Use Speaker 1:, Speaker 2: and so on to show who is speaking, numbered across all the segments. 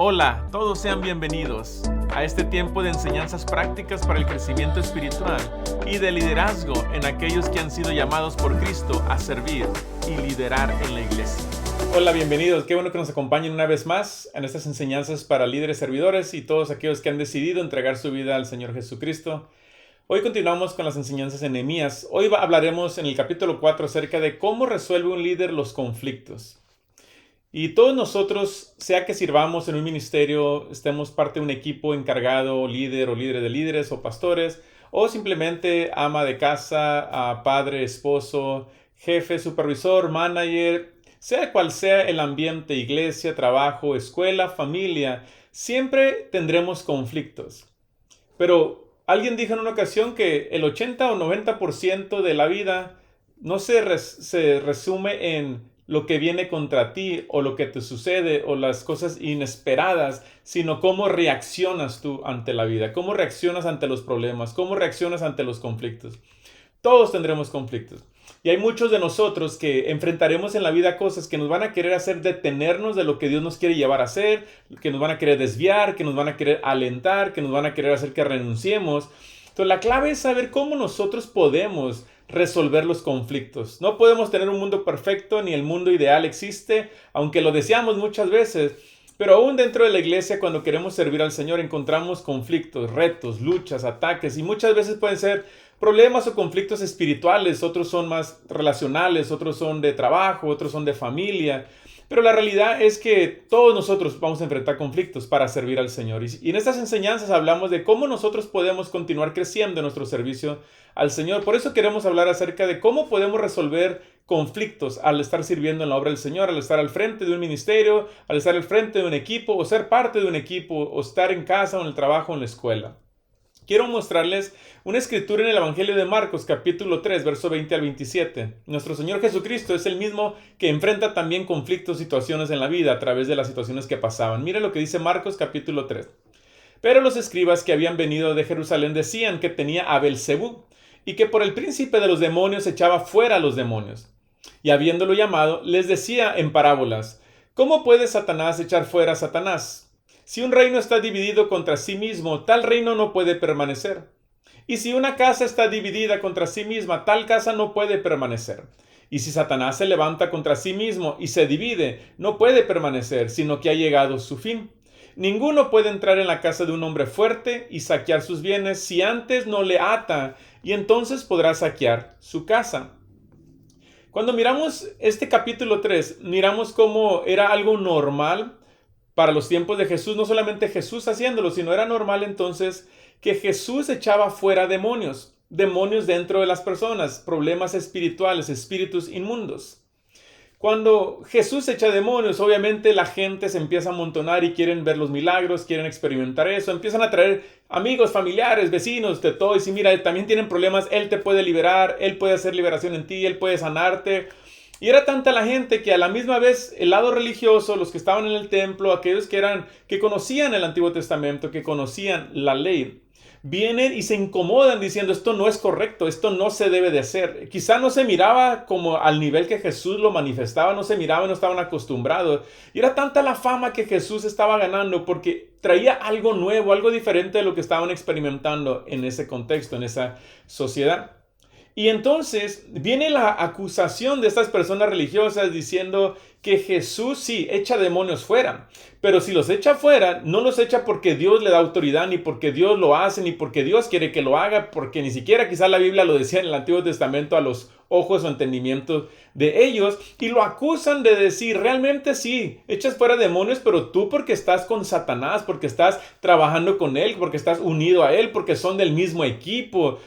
Speaker 1: Hola, todos sean bienvenidos a este tiempo de enseñanzas prácticas para el crecimiento espiritual y de liderazgo en aquellos que han sido llamados por Cristo a servir y liderar en la iglesia. Hola, bienvenidos. Qué bueno que nos acompañen una vez más en estas enseñanzas para líderes servidores y todos aquellos que han decidido entregar su vida al Señor Jesucristo. Hoy continuamos con las enseñanzas en Nehemías. Hoy hablaremos en el capítulo 4 acerca de cómo resuelve un líder los conflictos. Y todos nosotros, sea que sirvamos en un ministerio, estemos parte de un equipo encargado, líder o líder de líderes o pastores, o simplemente ama de casa, padre, esposo, jefe, supervisor, manager, sea cual sea el ambiente, iglesia, trabajo, escuela, familia, siempre tendremos conflictos. Pero alguien dijo en una ocasión que el 80 o 90% de la vida no se resume en lo que viene contra ti o lo que te sucede o las cosas inesperadas, sino cómo reaccionas tú ante la vida, cómo reaccionas ante los problemas, cómo reaccionas ante los conflictos. Todos tendremos conflictos. Y hay muchos de nosotros que enfrentaremos en la vida cosas que nos van a querer hacer detenernos de lo que Dios nos quiere llevar a hacer, que nos van a querer desviar, que nos van a querer alentar, que nos van a querer hacer que renunciemos. Entonces la clave es saber cómo nosotros podemos resolver los conflictos. No podemos tener un mundo perfecto, ni el mundo ideal existe, aunque lo deseamos muchas veces. Pero aún dentro de la iglesia, cuando queremos servir al Señor, encontramos conflictos, retos, luchas, ataques, y muchas veces pueden ser problemas o conflictos espirituales, otros son más relacionales, otros son de trabajo, otros son de familia. Pero la realidad es que todos nosotros vamos a enfrentar conflictos para servir al Señor. Y en estas enseñanzas hablamos de cómo nosotros podemos continuar creciendo en nuestro servicio al Señor. Por eso queremos hablar acerca de cómo podemos resolver conflictos al estar sirviendo en la obra del Señor, al estar al frente de un ministerio, al estar al frente de un equipo, o ser parte de un equipo, o estar en casa, o en el trabajo, o en la escuela. Quiero mostrarles una escritura en el Evangelio de Marcos, capítulo 3, verso 20 al 27. Nuestro Señor Jesucristo es el mismo que enfrenta también conflictos, situaciones en la vida a través de las situaciones que pasaban. Mire lo que dice Marcos, capítulo 3. Pero los escribas que habían venido de Jerusalén decían que tenía a Belzebú y que por el príncipe de los demonios echaba fuera a los demonios. Y habiéndolo llamado, les decía en parábolas: ¿Cómo puede Satanás echar fuera a Satanás? Si un reino está dividido contra sí mismo, tal reino no puede permanecer. Y si una casa está dividida contra sí misma, tal casa no puede permanecer. Y si Satanás se levanta contra sí mismo y se divide, no puede permanecer, sino que ha llegado su fin. Ninguno puede entrar en la casa de un hombre fuerte y saquear sus bienes si antes no le ata, y entonces podrá saquear su casa. Cuando miramos este capítulo 3, miramos cómo era algo normal para los tiempos de Jesús, no solamente Jesús haciéndolo, sino era normal entonces que Jesús echaba fuera demonios dentro de las personas, problemas espirituales, espíritus inmundos. Cuando Jesús echa demonios, obviamente la gente se empieza a amontonar y quieren ver los milagros, quieren experimentar eso, empiezan a traer amigos, familiares, vecinos, de todo, y si mira, también tienen problemas, Él te puede liberar, Él puede hacer liberación en ti, Él puede sanarte. Y era tanta la gente que a la misma vez el lado religioso, los que estaban en el templo, aquellos que conocían el Antiguo Testamento, que conocían la ley, vienen y se incomodan diciendo: esto no es correcto, esto no se debe de hacer. Quizá no se miraba como al nivel que Jesús lo manifestaba, no se miraba, no estaban acostumbrados. Y era tanta la fama que Jesús estaba ganando porque traía algo nuevo, algo diferente de lo que estaban experimentando en ese contexto, en esa sociedad. Y entonces viene la acusación de estas personas religiosas diciendo que Jesús sí echa demonios fuera, pero si los echa fuera, no los echa porque Dios le da autoridad, ni porque Dios lo hace, ni porque Dios quiere que lo haga, porque ni siquiera quizá la Biblia lo decía en el Antiguo Testamento a los ojos o entendimientos de ellos, y lo acusan de decir: realmente sí, echas fuera demonios, pero tú porque estás con Satanás, porque estás trabajando con él, porque estás unido a él, porque son del mismo equipo.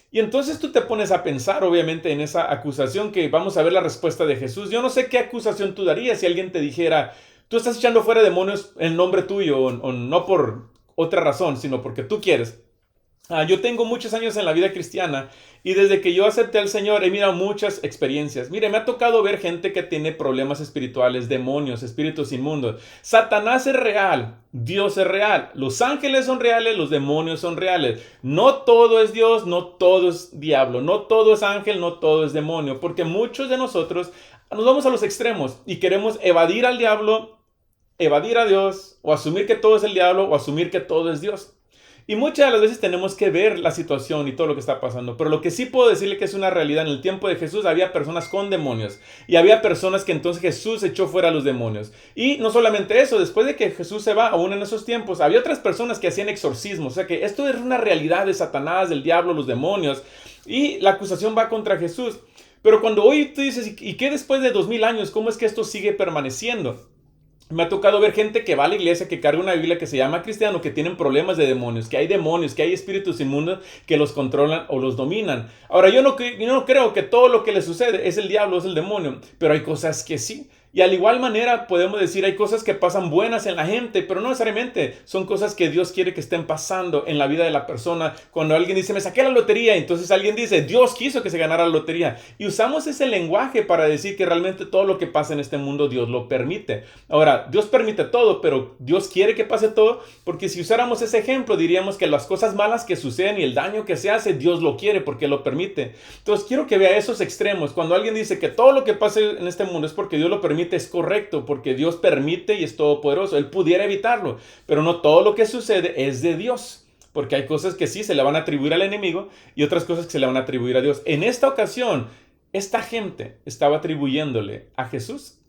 Speaker 1: Y entonces tú te pones a pensar, obviamente, en esa acusación, que vamos a ver la respuesta de Jesús. Yo no sé qué acusación tú darías si alguien te dijera: tú estás echando fuera demonios en nombre tuyo, o no por otra razón, sino porque tú quieres. Yo tengo muchos años en la vida cristiana y desde que yo acepté al Señor he mirado muchas experiencias. Mire, me ha tocado ver gente que tiene problemas espirituales, demonios, espíritus inmundos. Satanás es real, Dios es real, los ángeles son reales, los demonios son reales. No todo es Dios, no todo es diablo, no todo es ángel, no todo es demonio, porque muchos de nosotros nos vamos a los extremos y queremos evadir al diablo evadir a Dios, o asumir que todo es el diablo, o asumir que todo es Dios. Y muchas de las veces tenemos que ver la situación y todo lo que está pasando. Pero lo que sí puedo decirle que es una realidad, en el tiempo de Jesús había personas con demonios. Y había personas que entonces Jesús echó fuera a los demonios. Y no solamente eso, después de que Jesús se va, aún en esos tiempos, había otras personas que hacían exorcismos. O sea que esto es una realidad de Satanás, del diablo, los demonios. Y la acusación va contra Jesús. Pero cuando hoy tú dices, ¿y qué después de 2000 años? ¿Cómo es que esto sigue permaneciendo? Me ha tocado ver gente que va a la iglesia, que carga una Biblia que se llama cristiano, que tienen problemas de demonios, que hay espíritus inmundos que los controlan o los dominan. Ahora, yo no creo que todo lo que le sucede es el diablo, es el demonio, pero hay cosas que sí. Y al igual manera podemos decir, hay cosas que pasan buenas en la gente, pero no necesariamente son cosas que Dios quiere que estén pasando en la vida de la persona. Cuando alguien dice, me saqué la lotería, entonces alguien dice, Dios quiso que se ganara la lotería. Y usamos ese lenguaje para decir que realmente todo lo que pasa en este mundo Dios lo permite. Ahora, Dios permite todo, pero Dios quiere que pase todo, porque si usáramos ese ejemplo, diríamos que las cosas malas que suceden y el daño que se hace, Dios lo quiere porque lo permite. Entonces quiero que vea esos extremos. Cuando alguien dice que todo lo que pasa en este mundo es porque Dios lo permite, es correcto, porque Dios permite y es todopoderoso. Él pudiera evitarlo, pero no todo lo que sucede es de Dios, porque hay cosas que sí se le van a atribuir al enemigo y otras cosas que se le van a atribuir a Dios. En esta ocasión, esta gente estaba atribuyéndole a Jesús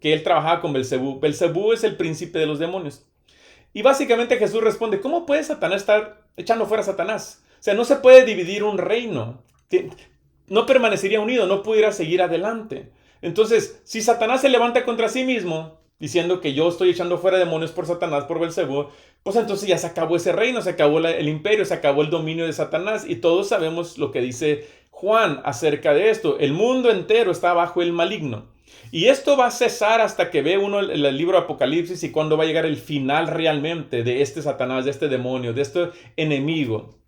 Speaker 1: que él trabajaba con Belcebú. Belcebú es el príncipe de los demonios. Y básicamente Jesús responde, ¿cómo puede Satanás estar echando fuera a Satanás? O sea, no se puede dividir un reino. No permanecería unido, no pudiera seguir adelante. Entonces, si Satanás se levanta contra sí mismo, diciendo que yo estoy echando fuera demonios por Satanás, por Belcebú, pues entonces ya se acabó ese reino, se acabó el imperio, se acabó el dominio de Satanás. Y todos sabemos lo que dice Juan acerca de esto. El mundo entero está bajo el maligno. Y esto va a cesar hasta que ve uno el libro de Apocalipsis y cuando va a llegar el final realmente de este Satanás, de este demonio, de este enemigo.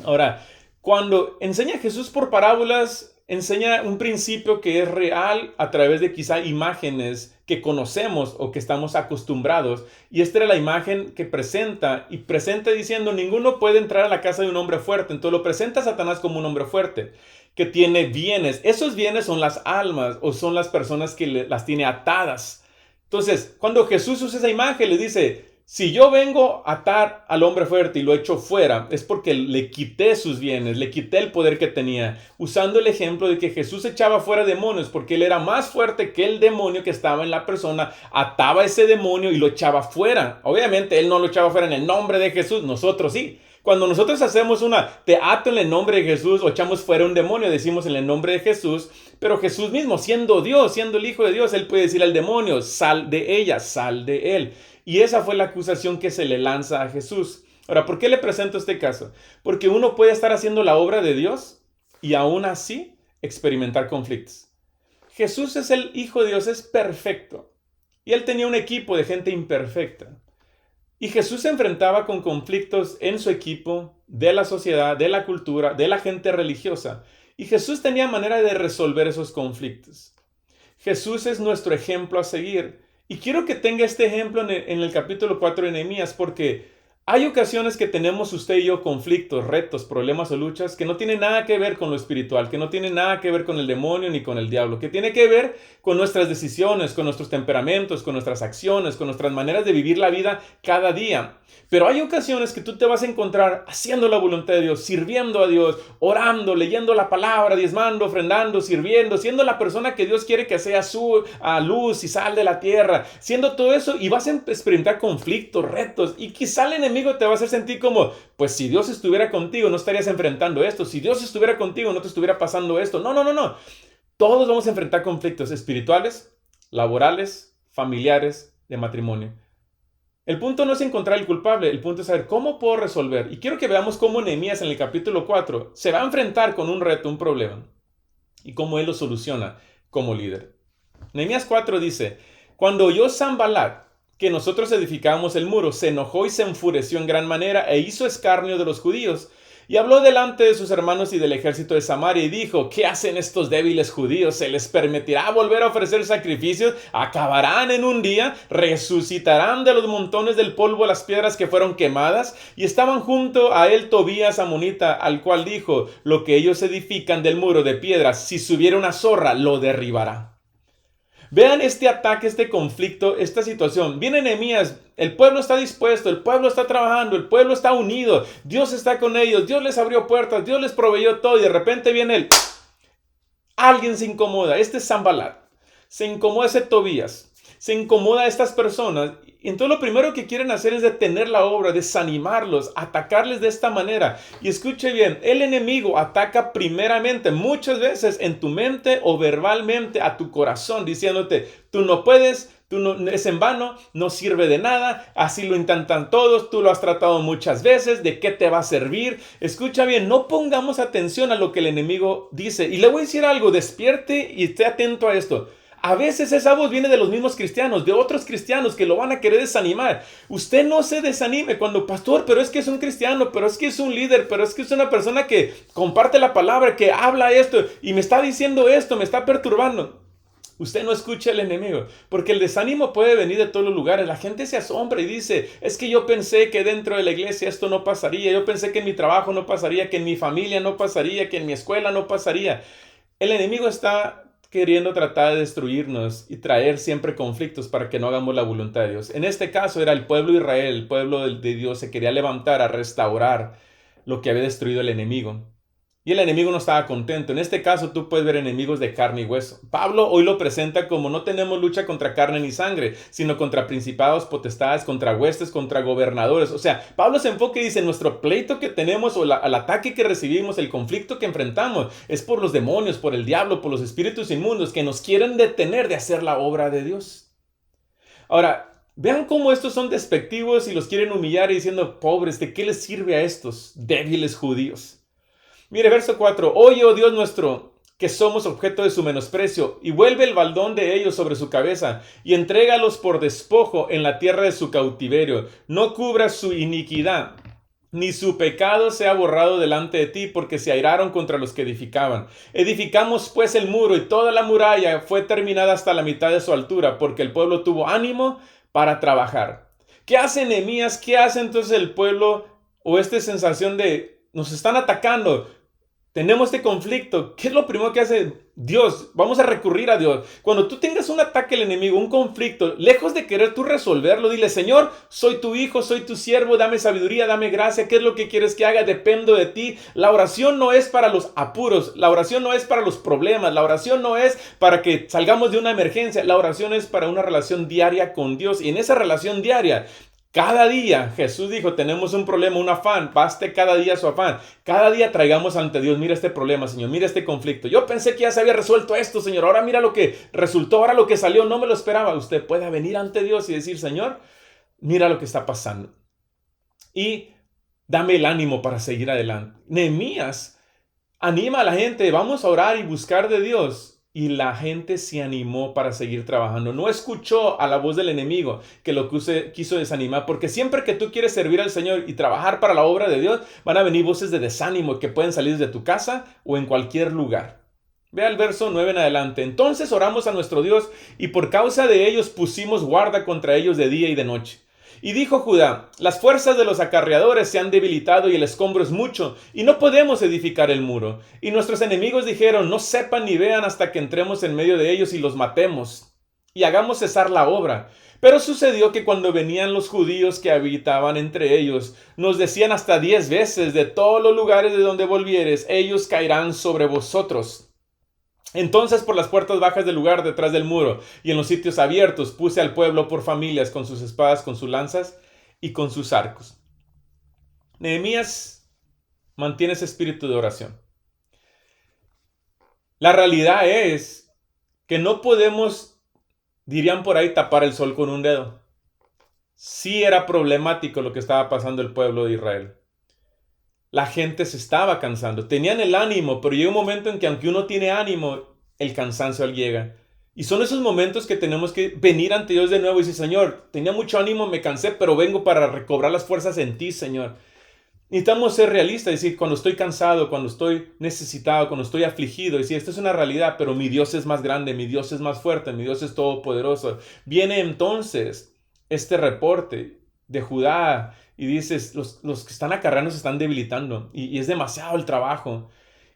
Speaker 1: Ahora, cuando enseña Jesús por parábolas, enseña un principio que es real a través de quizá imágenes que conocemos o que estamos acostumbrados. Y esta era la imagen que presenta diciendo, ninguno puede entrar a la casa de un hombre fuerte. Entonces lo presenta a Satanás como un hombre fuerte, que tiene bienes. Esos bienes son las almas o son las personas que las tiene atadas. Entonces, cuando Jesús usa esa imagen, le dice, si yo vengo a atar al hombre fuerte y lo echo fuera, es porque le quité sus bienes, le quité el poder que tenía, usando el ejemplo de que Jesús echaba fuera demonios porque él era más fuerte que el demonio que estaba en la persona, ataba ese demonio y lo echaba fuera. Obviamente él no lo echaba fuera en el nombre de Jesús, nosotros sí. Cuando nosotros hacemos te ato en el nombre de Jesús o echamos fuera un demonio, decimos en el nombre de Jesús, pero Jesús mismo, siendo Dios, siendo el Hijo de Dios, él puede decir al demonio, sal de ella, sal de él. Y esa fue la acusación que se le lanza a Jesús. Ahora, ¿por qué le presento este caso? Porque uno puede estar haciendo la obra de Dios y aún así experimentar conflictos. Jesús es el Hijo de Dios, es perfecto. Y él tenía un equipo de gente imperfecta. Y Jesús se enfrentaba con conflictos en su equipo, de la sociedad, de la cultura, de la gente religiosa. Y Jesús tenía manera de resolver esos conflictos. Jesús es nuestro ejemplo a seguir. Y quiero que tenga este ejemplo en el capítulo 4 de Nehemías, porque hay ocasiones que tenemos usted y yo conflictos, retos, problemas o luchas que no tienen nada que ver con lo espiritual, que no tienen nada que ver con el demonio ni con el diablo, que tiene que ver con nuestras decisiones, con nuestros temperamentos, con nuestras acciones, con nuestras maneras de vivir la vida cada día. Pero hay ocasiones que tú te vas a encontrar haciendo la voluntad de Dios, sirviendo a Dios, orando, leyendo la palabra, diezmando, ofrendando, sirviendo, siendo la persona que Dios quiere que sea su luz y sal de la tierra, siendo todo eso y vas a experimentar conflictos, retos y quizá el enemigo te va a hacer sentir como, pues si Dios estuviera contigo no estarías enfrentando esto, si Dios estuviera contigo no te estuviera pasando esto. No. Todos vamos a enfrentar conflictos espirituales, laborales, familiares, de matrimonio. El punto no es encontrar el culpable, el punto es saber cómo puedo resolver. Y quiero que veamos cómo Nehemías en el capítulo 4 se va a enfrentar con un reto, un problema, y cómo él lo soluciona como líder. Nehemías 4 dice, cuando oyó Sanballat que nosotros edificábamos el muro, se enojó y se enfureció en gran manera e hizo escarnio de los judíos. Y habló delante de sus hermanos y del ejército de Samaria y dijo, ¿qué hacen estos débiles judíos? ¿Se les permitirá volver a ofrecer sacrificios? ¿Acabarán en un día? ¿Resucitarán de los montones del polvo las piedras que fueron quemadas? Y estaban junto a él Tobías amonita, al cual dijo, lo que ellos edifican del muro de piedras, si subiera una zorra, lo derribará. Vean este ataque, este conflicto, esta situación. Viene Nehemías, el pueblo está dispuesto, el pueblo está trabajando, el pueblo está unido, Dios está con ellos, Dios les abrió puertas, Dios les proveyó todo y de repente viene alguien se incomoda, este es Sanballat, se incomoda ese Tobías, se incomoda a estas personas. Entonces lo primero que quieren hacer es detener la obra, desanimarlos, atacarles de esta manera. Y escuche bien, el enemigo ataca primeramente, muchas veces en tu mente o verbalmente a tu corazón, diciéndote, tú no puedes, tú no, es en vano, no sirve de nada, así lo intentan todos, tú lo has tratado muchas veces, ¿de qué te va a servir? Escucha bien, no pongamos atención a lo que el enemigo dice. Y le voy a decir algo, despierte y esté atento a esto. A veces esa voz viene de los mismos cristianos, de otros cristianos que lo van a querer desanimar. Usted no se desanime cuando, pastor, pero es que es un cristiano, pero es que es un líder, pero es que es una persona que comparte la palabra, que habla esto y me está diciendo esto, me está perturbando. Usted no escucha al enemigo, porque el desánimo puede venir de todos los lugares. La gente se asombra y dice, es que yo pensé que dentro de la iglesia esto no pasaría, yo pensé que en mi trabajo no pasaría, que en mi familia no pasaría, que en mi escuela no pasaría. El enemigo está queriendo tratar de destruirnos y traer siempre conflictos para que no hagamos la voluntad de Dios. En este caso era el pueblo de Israel, el pueblo de Dios se quería levantar a restaurar lo que había destruido el enemigo. Y el enemigo no estaba contento. En este caso tú puedes ver enemigos de carne y hueso. Pablo hoy lo presenta como no tenemos lucha contra carne ni sangre, sino contra principados, potestades, contra huestes, contra gobernadores. O sea, Pablo se enfoca y dice, nuestro pleito que tenemos o el ataque que recibimos, el conflicto que enfrentamos, es por los demonios, por el diablo, por los espíritus inmundos que nos quieren detener de hacer la obra de Dios. Ahora, vean cómo estos son despectivos y los quieren humillar y diciendo, pobres, ¿de qué les sirve a estos débiles judíos? Mire, verso 4. Oye, oh Dios nuestro, que somos objeto de su menosprecio, y vuelve el baldón de ellos sobre su cabeza, y entrégalos por despojo en la tierra de su cautiverio. No cubra su iniquidad, ni su pecado sea borrado delante de ti, porque se airaron contra los que edificaban. Edificamos pues el muro, y toda la muralla fue terminada hasta la mitad de su altura, porque el pueblo tuvo ánimo para trabajar. ¿Qué hace Nehemías? ¿Qué hace entonces el pueblo? O esta sensación de, nos están atacando, tenemos este conflicto. ¿Qué es lo primero que hace Dios? Vamos a recurrir a Dios. Cuando tú tengas un ataque al enemigo, un conflicto, lejos de querer tú resolverlo, dile, Señor, soy tu hijo, soy tu siervo, dame sabiduría, dame gracia. ¿Qué es lo que quieres que haga? Dependo de ti. La oración no es para los apuros, la oración no es para los problemas, la oración no es para que salgamos de una emergencia, la oración es para una relación diaria con Dios. Y en esa relación diaria, cada día, Jesús dijo, tenemos un problema, un afán, baste cada día su afán. Cada día traigamos ante Dios, mira este problema, Señor, mira este conflicto. Yo pensé que ya se había resuelto esto, Señor, ahora mira lo que resultó, ahora lo que salió, no me lo esperaba. Usted pueda venir ante Dios y decir, Señor, mira lo que está pasando. Y dame el ánimo para seguir adelante. Nehemías anima a la gente, vamos a orar y buscar de Dios. Y la gente se animó para seguir trabajando. No escuchó a la voz del enemigo que lo quiso desanimar. Porque siempre que tú quieres servir al Señor y trabajar para la obra de Dios, van a venir voces de desánimo que pueden salir desde tu casa o en cualquier lugar. Vea el verso 9 en adelante. Entonces oramos a nuestro Dios y por causa de ellos pusimos guarda contra ellos de día y de noche. Y dijo Judá, las fuerzas de los acarreadores se han debilitado y el escombro es mucho, y no podemos edificar el muro. Y nuestros enemigos dijeron, no sepan ni vean hasta que entremos en medio de ellos y los matemos, y hagamos cesar la obra. Pero sucedió que cuando venían los judíos que habitaban entre ellos, nos decían hasta 10 veces, de todos los lugares de donde volvieres, ellos caerán sobre vosotros. Entonces por las puertas bajas del lugar detrás del muro y en los sitios abiertos puse al pueblo por familias con sus espadas, con sus lanzas y con sus arcos. Nehemías mantiene ese espíritu de oración. La realidad es que no podemos, dirían por ahí, tapar el sol con un dedo. Sí era problemático lo que estaba pasando el pueblo de Israel. La gente se estaba cansando. Tenían el ánimo, pero llega un momento en que aunque uno tiene ánimo, el cansancio llega. Y son esos momentos que tenemos que venir ante Dios de nuevo y decir, Señor, tenía mucho ánimo, me cansé, pero vengo para recobrar las fuerzas en ti, Señor. Necesitamos ser realistas, decir, cuando estoy cansado, cuando estoy necesitado, cuando estoy afligido, decir, esto es una realidad, pero mi Dios es más grande, mi Dios es más fuerte, mi Dios es todopoderoso. Viene entonces este reporte de Judá y dices, los que están acarreando se están debilitando y es demasiado el trabajo.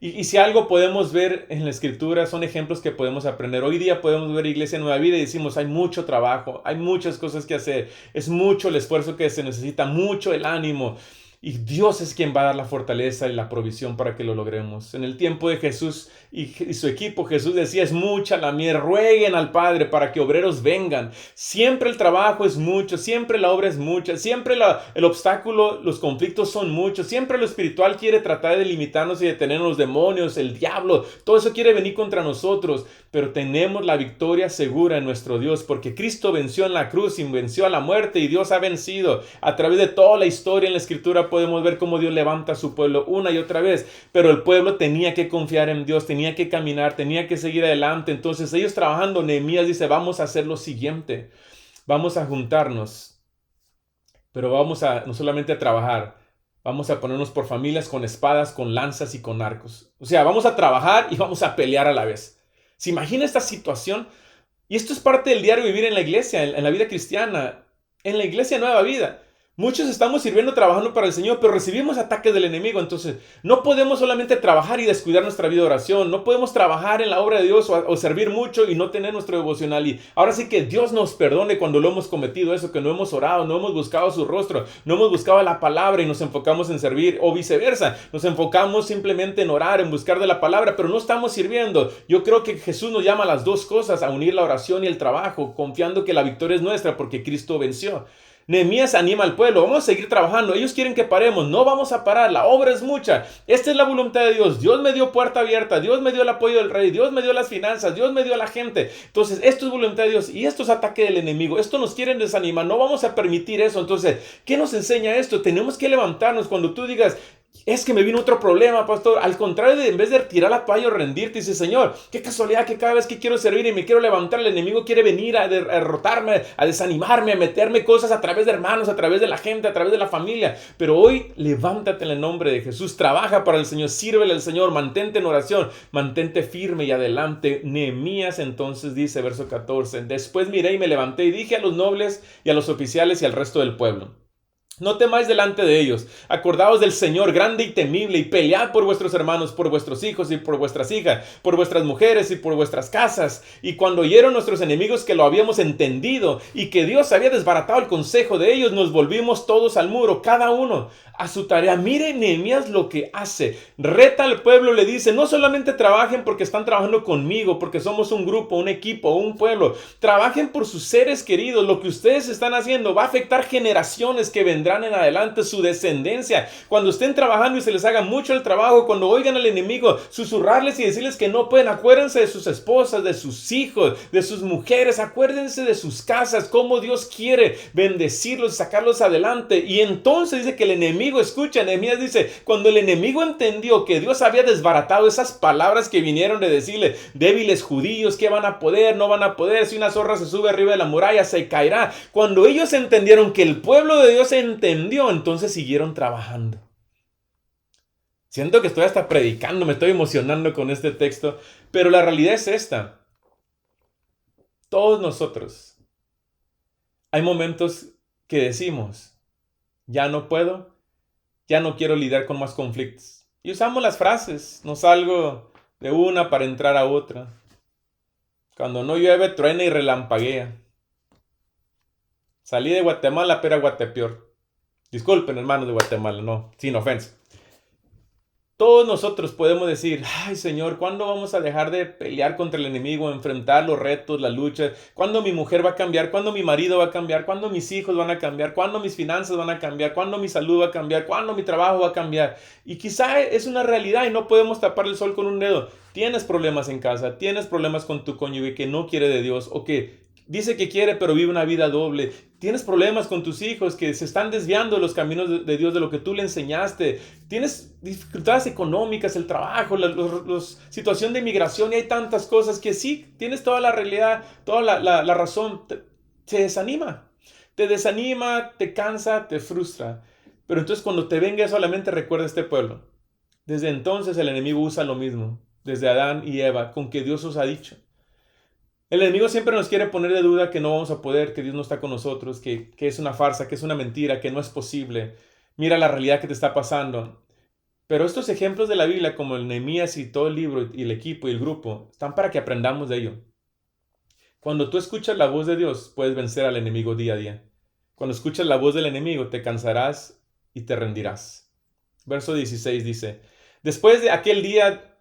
Speaker 1: Y si algo podemos ver en la Escritura, son ejemplos que podemos aprender. Hoy día podemos ver Iglesia Nueva Vida y decimos, hay mucho trabajo, hay muchas cosas que hacer, es mucho el esfuerzo que se necesita, mucho el ánimo. Y Dios es quien va a dar la fortaleza y la provisión para que lo logremos. En el tiempo de Jesús y su equipo, Jesús decía, es mucha la mies, rueguen al Padre para que obreros vengan. Siempre el trabajo es mucho, siempre la obra es mucha, siempre el obstáculo, los conflictos son muchos, siempre lo espiritual quiere tratar de limitarnos y detener los demonios, el diablo, todo eso quiere venir contra nosotros, pero tenemos la victoria segura en nuestro Dios, porque Cristo venció en la cruz y venció a la muerte y Dios ha vencido. A través de toda la historia en la Escritura podemos ver cómo Dios levanta a su pueblo una y otra vez, pero el pueblo tenía que confiar en Dios, tenía que caminar, tenía que seguir adelante. Entonces ellos trabajando, Nehemías dice, vamos a hacer lo siguiente, vamos a juntarnos, pero vamos a no solamente a trabajar, vamos a ponernos por familias con espadas, con lanzas y con arcos. O sea, vamos a trabajar y vamos a pelear a la vez. ¿Se imagina esta situación? Y esto es parte del diario vivir en la iglesia, en la vida cristiana, en la iglesia Nueva Vida. Muchos estamos sirviendo, trabajando para el Señor, pero recibimos ataques del enemigo. Entonces, no podemos solamente trabajar y descuidar nuestra vida de oración. No podemos trabajar en la obra de Dios o servir mucho y no tener nuestro devocional. Y ahora sí que Dios nos perdone cuando lo hemos cometido eso, que no hemos orado, no hemos buscado su rostro, no hemos buscado la palabra y nos enfocamos en servir, o viceversa. Nos enfocamos simplemente en orar, en buscar de la palabra, pero no estamos sirviendo. Yo creo que Jesús nos llama a las dos cosas, a unir la oración y el trabajo, confiando que la victoria es nuestra porque Cristo venció. Nehemías anima al pueblo, vamos a seguir trabajando, ellos quieren que paremos, no vamos a parar, la obra es mucha, esta es la voluntad de Dios, Dios me dio puerta abierta, Dios me dio el apoyo del rey, Dios me dio las finanzas, Dios me dio a la gente, entonces esto es voluntad de Dios y esto es ataque del enemigo, esto nos quieren desanimar, no vamos a permitir eso. Entonces, ¿qué nos enseña esto? Tenemos que levantarnos cuando tú digas, es que me vino otro problema, pastor. Al contrario, en vez de tirar la toalla o rendirte, dice, Señor, qué casualidad que cada vez que quiero servir y me quiero levantar, el enemigo quiere venir a derrotarme, a desanimarme, a meterme cosas a través de hermanos, a través de la gente, a través de la familia. Pero hoy, levántate en el nombre de Jesús, trabaja para el Señor, sírvele al Señor, mantente en oración, mantente firme y adelante. Nehemías entonces dice, verso 14, después miré y me levanté y dije a los nobles y a los oficiales y al resto del pueblo, no temáis delante de ellos, acordaos del Señor grande y temible y pelead por vuestros hermanos, por vuestros hijos y por vuestras hijas, por vuestras mujeres y por vuestras casas. Y cuando oyeron nuestros enemigos que lo habíamos entendido y que Dios había desbaratado el consejo de ellos, nos volvimos todos al muro, cada uno a su tarea. Mire Nehemías lo que hace, reta al pueblo, le dice, no solamente trabajen porque están trabajando conmigo, porque somos un grupo, un equipo, un pueblo, trabajen por sus seres queridos. Lo que ustedes están haciendo va a afectar generaciones que vendrán en adelante, su descendencia. Cuando estén trabajando y se les haga mucho el trabajo, cuando oigan al enemigo susurrarles y decirles que no pueden, acuérdense de sus esposas, de sus hijos, de sus mujeres, acuérdense de sus casas, cómo Dios quiere bendecirlos y sacarlos adelante. Y entonces dice que el enemigo, escucha, Nehemías dice, cuando el enemigo entendió que Dios había desbaratado esas palabras que vinieron de decirle, débiles judíos, ¿qué van a poder? No van a poder, si una zorra se sube arriba de la muralla se caerá. Cuando ellos entendieron que el pueblo de Dios entendió, entonces siguieron trabajando. Siento que estoy hasta predicando, me estoy emocionando con este texto, pero la realidad es esta. Todos nosotros, hay momentos que decimos, ya no puedo, ya no quiero lidiar con más conflictos. Y usamos las frases, no salgo de una para entrar a otra. Cuando no llueve, truena y relampaguea. Salí de Guatemala, pero a Guatepeor. Disculpen, hermanos de Guatemala, no, sin ofensa. Todos nosotros podemos decir, ay Señor, ¿cuándo vamos a dejar de pelear contra el enemigo, enfrentar los retos, las luchas? ¿Cuándo mi mujer va a cambiar? ¿Cuándo mi marido va a cambiar? ¿Cuándo mis hijos van a cambiar? ¿Cuándo mis finanzas van a cambiar? ¿Cuándo mi salud va a cambiar? ¿Cuándo mi trabajo va a cambiar? Y quizá es una realidad y no podemos tapar el sol con un dedo. Tienes problemas en casa, tienes problemas con tu cónyuge que no quiere de Dios o que dice que quiere pero vive una vida doble. Tienes problemas con tus hijos que se están desviando de los caminos de Dios, de lo que tú le enseñaste. Tienes dificultades económicas, el trabajo, la situación de inmigración y hay tantas cosas que sí, tienes toda la realidad, toda la razón. Te desanima. Te desanima, te cansa, te frustra. Pero entonces cuando te venga solamente recuerda este pueblo. Desde entonces el enemigo usa lo mismo. Desde Adán y Eva, con que Dios os ha dicho. El enemigo siempre nos quiere poner de duda que no vamos a poder, que Dios no está con nosotros, que es una farsa, que es una mentira, que no es posible. Mira la realidad que te está pasando. Pero estos ejemplos de la Biblia, como el Nehemías y todo el libro y el equipo y el grupo, están para que aprendamos de ello. Cuando tú escuchas la voz de Dios, puedes vencer al enemigo día a día. Cuando escuchas la voz del enemigo, te cansarás y te rendirás. Verso 16 dice, después de aquel día,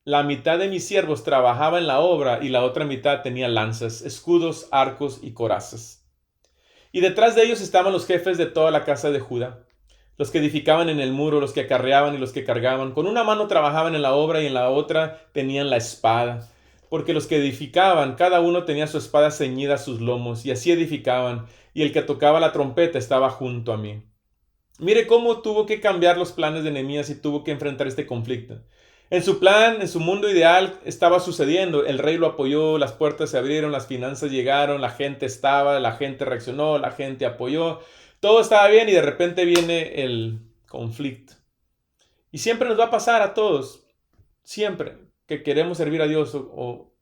Speaker 1: la mitad de mis siervos trabajaba en la obra y la otra mitad tenía lanzas, escudos, arcos y corazas. Y detrás de ellos estaban los jefes de toda la casa de Judá, los que edificaban en el muro, los que acarreaban y los que cargaban. Con una mano trabajaban en la obra y en la otra tenían la espada. Porque los que edificaban, cada uno tenía su espada ceñida a sus lomos, y así edificaban, y el que tocaba la trompeta estaba junto a mí. Mire cómo tuvo que cambiar los planes de Nehemías y tuvo que enfrentar este conflicto. En su plan, en su mundo ideal, estaba sucediendo. El rey lo apoyó, las puertas se abrieron, las finanzas llegaron, la gente estaba, la gente reaccionó, la gente apoyó. Todo estaba bien y de repente viene el conflicto. Y siempre nos va a pasar a todos, siempre, que queremos servir a Dios o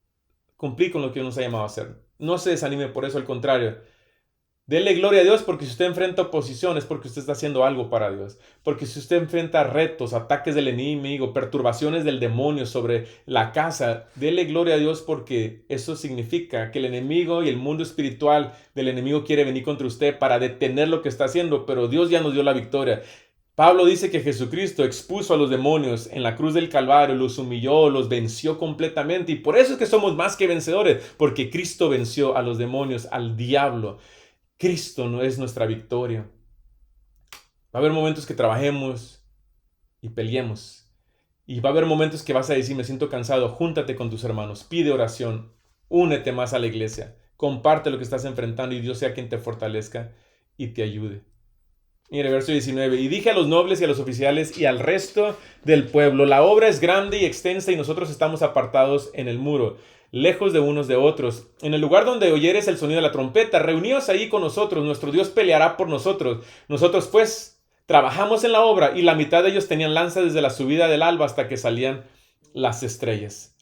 Speaker 1: cumplir con lo que nos ha llamado a hacer. No se desanime por eso, al contrario. Dele gloria a Dios porque si usted enfrenta oposición es porque usted está haciendo algo para Dios. Porque si usted enfrenta retos, ataques del enemigo, perturbaciones del demonio sobre la casa, dele gloria a Dios porque eso significa que el enemigo y el mundo espiritual del enemigo quiere venir contra usted para detener lo que está haciendo, pero Dios ya nos dio la victoria. Pablo dice que Jesucristo expuso a los demonios en la cruz del Calvario, los humilló, los venció completamente y por eso es que somos más que vencedores, porque Cristo venció a los demonios, al diablo. Cristo no es nuestra victoria. Va a haber momentos que trabajemos y peleemos. Y va a haber momentos que vas a decir, me siento cansado, júntate con tus hermanos, pide oración, únete más a la iglesia, comparte lo que estás enfrentando y Dios sea quien te fortalezca y te ayude. Mire, verso 19, y dije a los nobles y a los oficiales y al resto del pueblo, la obra es grande y extensa y nosotros estamos apartados en el muro, lejos de unos de otros. En el lugar donde oyeres el sonido de la trompeta, reuníos ahí con nosotros, nuestro Dios peleará por nosotros. Nosotros pues trabajamos en la obra y la mitad de ellos tenían lanzas desde la subida del alba hasta que salían las estrellas.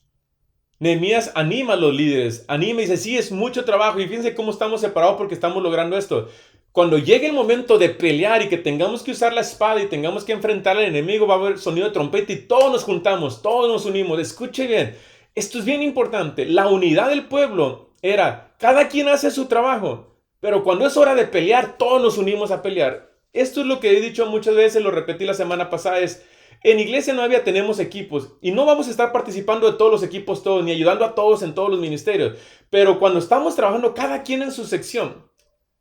Speaker 1: Nehemías anima a los líderes, anima y dice, sí, es mucho trabajo y fíjense cómo estamos separados porque estamos logrando esto. Cuando llegue el momento de pelear y que tengamos que usar la espada y tengamos que enfrentar al enemigo, va a haber sonido de trompeta y todos nos juntamos, todos nos unimos. Escuche bien, esto es bien importante. La unidad del pueblo era, cada quien hace su trabajo, pero cuando es hora de pelear, todos nos unimos a pelear. Esto es lo que he dicho muchas veces, lo repetí la semana pasada, en iglesia Nueva tenemos equipos y no vamos a estar participando de todos los equipos todos, ni ayudando a todos en todos los ministerios, pero cuando estamos trabajando cada quien en su sección,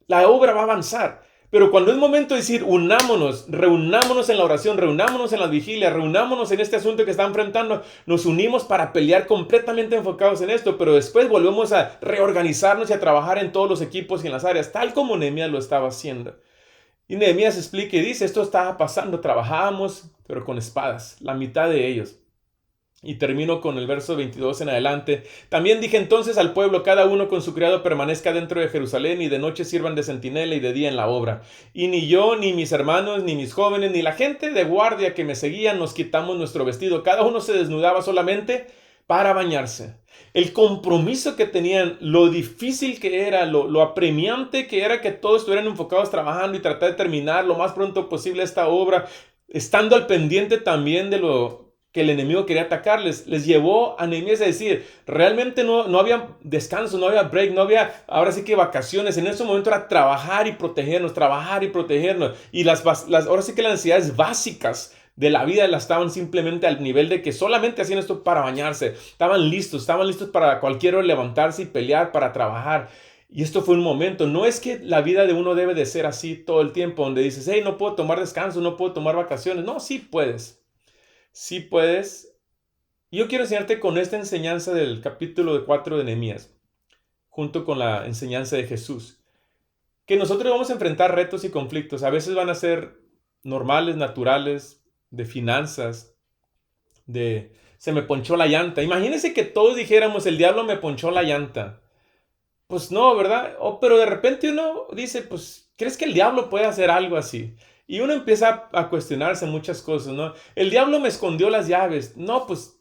Speaker 1: la obra va a avanzar. Pero cuando es momento de decir, unámonos, reunámonos en la oración, reunámonos en las vigilias, reunámonos en este asunto que está enfrentando, nos unimos para pelear completamente enfocados en esto, pero después volvemos a reorganizarnos y a trabajar en todos los equipos y en las áreas, tal como Nehemías lo estaba haciendo. Y Nehemías explica y dice, esto estaba pasando, trabajábamos, pero con espadas, la mitad de ellos. Y termino con el verso 22 en adelante. También dije entonces al pueblo, cada uno con su criado permanezca dentro de Jerusalén y de noche sirvan de centinela y de día en la obra. Y ni yo, ni mis hermanos, ni mis jóvenes, ni la gente de guardia que me seguían nos quitamos nuestro vestido. Cada uno se desnudaba solamente para bañarse. El compromiso que tenían, lo difícil que era, lo apremiante que era que todos estuvieran enfocados trabajando y tratar de terminar lo más pronto posible esta obra, estando al pendiente también de lo que el enemigo quería atacarles, les llevó a Nehemías a decir, realmente no había descanso, no había break, no había, ahora sí que vacaciones, en ese momento era trabajar y protegernos, y ahora sí que las necesidades básicas de la vida las estaban simplemente al nivel de que solamente hacían esto para bañarse, estaban listos para cualquier hora levantarse y pelear, para trabajar. Y esto fue un momento, no es que la vida de uno debe de ser así todo el tiempo, donde dices, hey, no puedo tomar descanso, no puedo tomar vacaciones, no, sí puedes. Sí puedes. Yo quiero enseñarte con esta enseñanza del capítulo 4 de Nehemías, junto con la enseñanza de Jesús, que nosotros vamos a enfrentar retos y conflictos. A veces van a ser normales, naturales, de finanzas, de se me ponchó la llanta. Imagínense que todos dijéramos, el diablo me ponchó la llanta. Pues no, ¿verdad? Pero de repente uno dice, pues, ¿crees que el diablo puede hacer algo así? Y uno empieza a cuestionarse muchas cosas, ¿no? El diablo me escondió las llaves. No, pues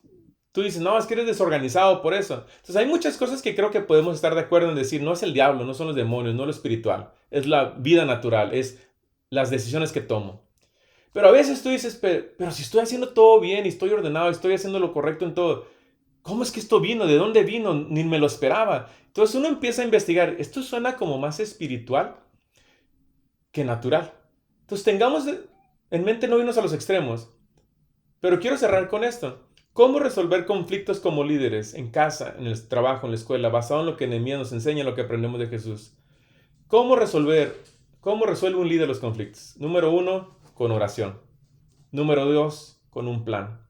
Speaker 1: tú dices, no, es que eres desorganizado por eso. Entonces hay muchas cosas que creo que podemos estar de acuerdo en decir, no es el diablo, no son los demonios, no lo espiritual. Es la vida natural, es las decisiones que tomo. Pero a veces tú dices, pero si estoy haciendo todo bien y estoy ordenado, estoy haciendo lo correcto en todo, ¿cómo es que esto vino? ¿De dónde vino? Ni me lo esperaba. Entonces uno empieza a investigar. Esto suena como más espiritual que natural. Entonces tengamos en mente no irnos a los extremos. Pero quiero cerrar con esto. ¿Cómo resolver conflictos como líderes en casa, en el trabajo, en la escuela, basado en lo que Nehemías nos enseña, lo que aprendemos de Jesús? ¿Cómo resuelve un líder los conflictos? Número 1, con oración. Número 2, con un plan.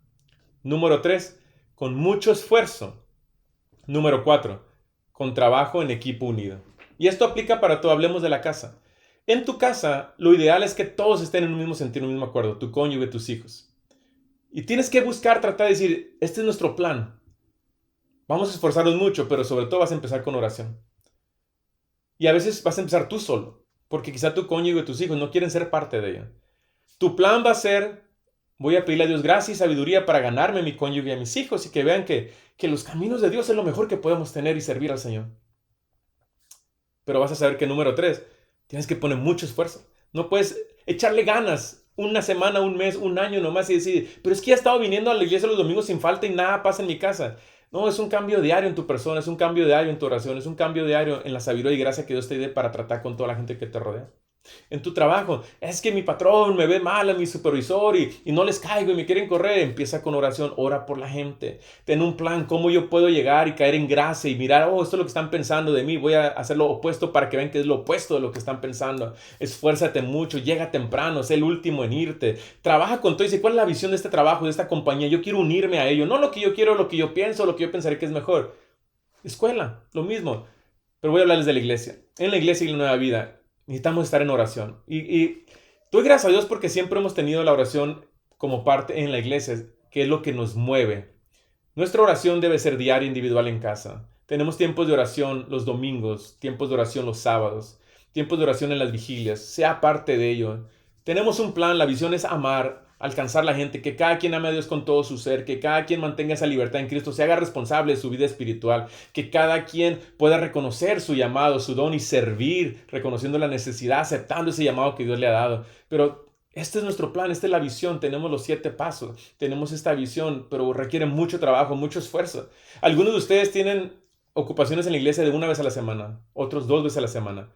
Speaker 1: Número 3, con mucho esfuerzo. Número 4, con trabajo en equipo unido. Y esto aplica para todo. Hablemos de la casa. En tu casa, lo ideal es que todos estén en un mismo sentido, en un mismo acuerdo. Tu cónyuge, tus hijos. Y tienes que buscar, tratar de decir, este es nuestro plan. Vamos a esforzarnos mucho, pero sobre todo vas a empezar con oración. Y a veces vas a empezar tú solo, porque quizá tu cónyuge y tus hijos no quieren ser parte de ella. Tu plan va a ser, voy a pedirle a Dios gracia y sabiduría para ganarme a mi cónyuge y a mis hijos y que vean que los caminos de Dios es lo mejor que podemos tener y servir al Señor. Pero vas a saber que número 3, tienes que poner mucho esfuerzo. No puedes echarle ganas una semana, un mes, un año nomás y decir, pero es que ya he estado viniendo a la iglesia los domingos sin falta y nada pasa en mi casa. No, es un cambio diario en tu persona, es un cambio diario en tu oración, es un cambio diario en la sabiduría y gracia que Dios te dé para tratar con toda la gente que te rodea. En tu trabajo, es que mi patrón me ve mal a mi supervisor y no les caigo y me quieren correr. Empieza con oración, ora por la gente. Ten un plan, cómo yo puedo llegar y caer en gracia y mirar, esto es lo que están pensando de mí. Voy a hacer lo opuesto para que vean que es lo opuesto de lo que están pensando. Esfuérzate mucho, llega temprano, sé el último en irte. Trabaja con todo y dice, ¿cuál es la visión de este trabajo, de esta compañía? Yo quiero unirme a ello, no lo que yo quiero, lo que yo pienso, lo que yo pensaré que es mejor. Escuela, lo mismo. Pero voy a hablarles de la iglesia. En la iglesia y la nueva vida necesitamos estar en oración. Y doy gracias a Dios porque siempre hemos tenido la oración como parte en la iglesia, que es lo que nos mueve. Nuestra oración debe ser diaria, individual en casa. Tenemos tiempos de oración los domingos, tiempos de oración los sábados, tiempos de oración en las vigilias. Sea parte de ello. Tenemos un plan, la visión es amar, alcanzar la gente, que cada quien ame a Dios con todo su ser, que cada quien mantenga esa libertad en Cristo, se haga responsable de su vida espiritual, que cada quien pueda reconocer su llamado, su don y servir, reconociendo la necesidad, aceptando ese llamado que Dios le ha dado. Pero este es nuestro plan, esta es la visión, tenemos los 7 pasos, tenemos esta visión, pero requiere mucho trabajo, mucho esfuerzo. Algunos de ustedes tienen ocupaciones en la iglesia de 1 vez a la semana, otros 2 veces a la semana.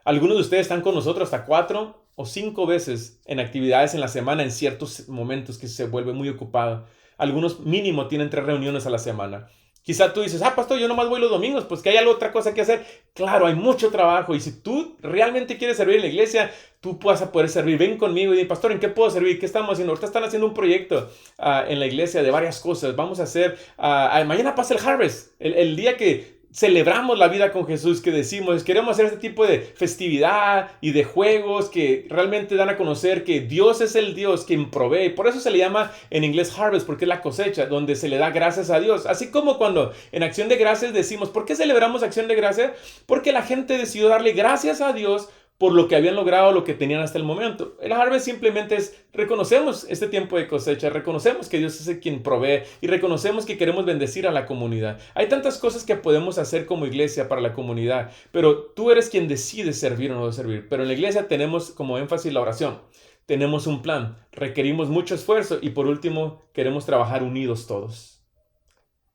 Speaker 1: Algunos de ustedes están con nosotros hasta 4 o 5 veces en actividades en la semana en ciertos momentos que se vuelve muy ocupado. Algunos mínimo tienen 3 reuniones a la semana. Quizá tú dices, pastor, yo nomás voy los domingos, pues que hay otra cosa que hacer. Claro, hay mucho trabajo y si tú realmente quieres servir en la iglesia, tú vas a poder servir. Ven conmigo y di, pastor, ¿en qué puedo servir? ¿Qué estamos haciendo? Ahorita están haciendo un proyecto en la iglesia de varias cosas. Vamos a hacer, mañana pasa el Harvest, el día que celebramos la vida con Jesús, que decimos, queremos hacer este tipo de festividad y de juegos que realmente dan a conocer que Dios es el Dios quien provee. Por eso se le llama en inglés harvest, porque es la cosecha, donde se le da gracias a Dios. Así como cuando en Acción de Gracias decimos, ¿por qué celebramos Acción de Gracias? Porque la gente decidió darle gracias a Dios por lo que habían logrado, lo que tenían hasta el momento. El harvest simplemente es, reconocemos este tiempo de cosecha, reconocemos que Dios es el quien provee y reconocemos que queremos bendecir a la comunidad. Hay tantas cosas que podemos hacer como iglesia para la comunidad, pero tú eres quien decide servir o no servir. Pero en la iglesia tenemos como énfasis la oración. Tenemos un plan, requerimos mucho esfuerzo y por último, queremos trabajar unidos todos.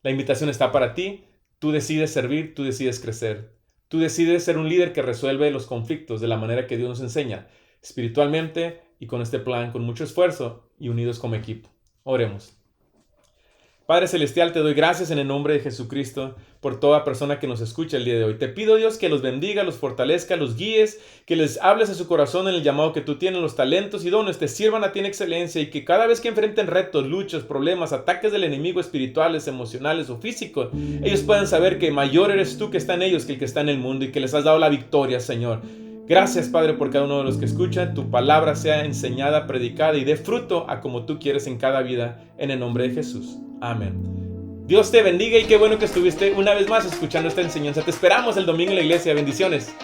Speaker 1: La invitación está para ti, tú decides servir, tú decides crecer. Tú decides ser un líder que resuelve los conflictos de la manera que Dios nos enseña, espiritualmente y con este plan, con mucho esfuerzo y unidos como equipo. Oremos. Padre Celestial, te doy gracias en el nombre de Jesucristo por toda persona que nos escucha el día de hoy. Te pido, Dios, que los bendiga, los fortalezca, los guíes, que les hables a su corazón en el llamado que tú tienes, los talentos y dones te sirvan a ti en excelencia y que cada vez que enfrenten retos, luchas, problemas, ataques del enemigo espirituales, emocionales o físicos, ellos puedan saber que mayor eres tú que está en ellos que el que está en el mundo y que les has dado la victoria, Señor. Gracias, Padre, por cada uno de los que escuchan. Tu palabra sea enseñada, predicada y dé fruto a como tú quieres en cada vida, en el nombre de Jesús. Amén. Dios te bendiga y qué bueno que estuviste una vez más escuchando esta enseñanza. Te esperamos el domingo en la iglesia. Bendiciones.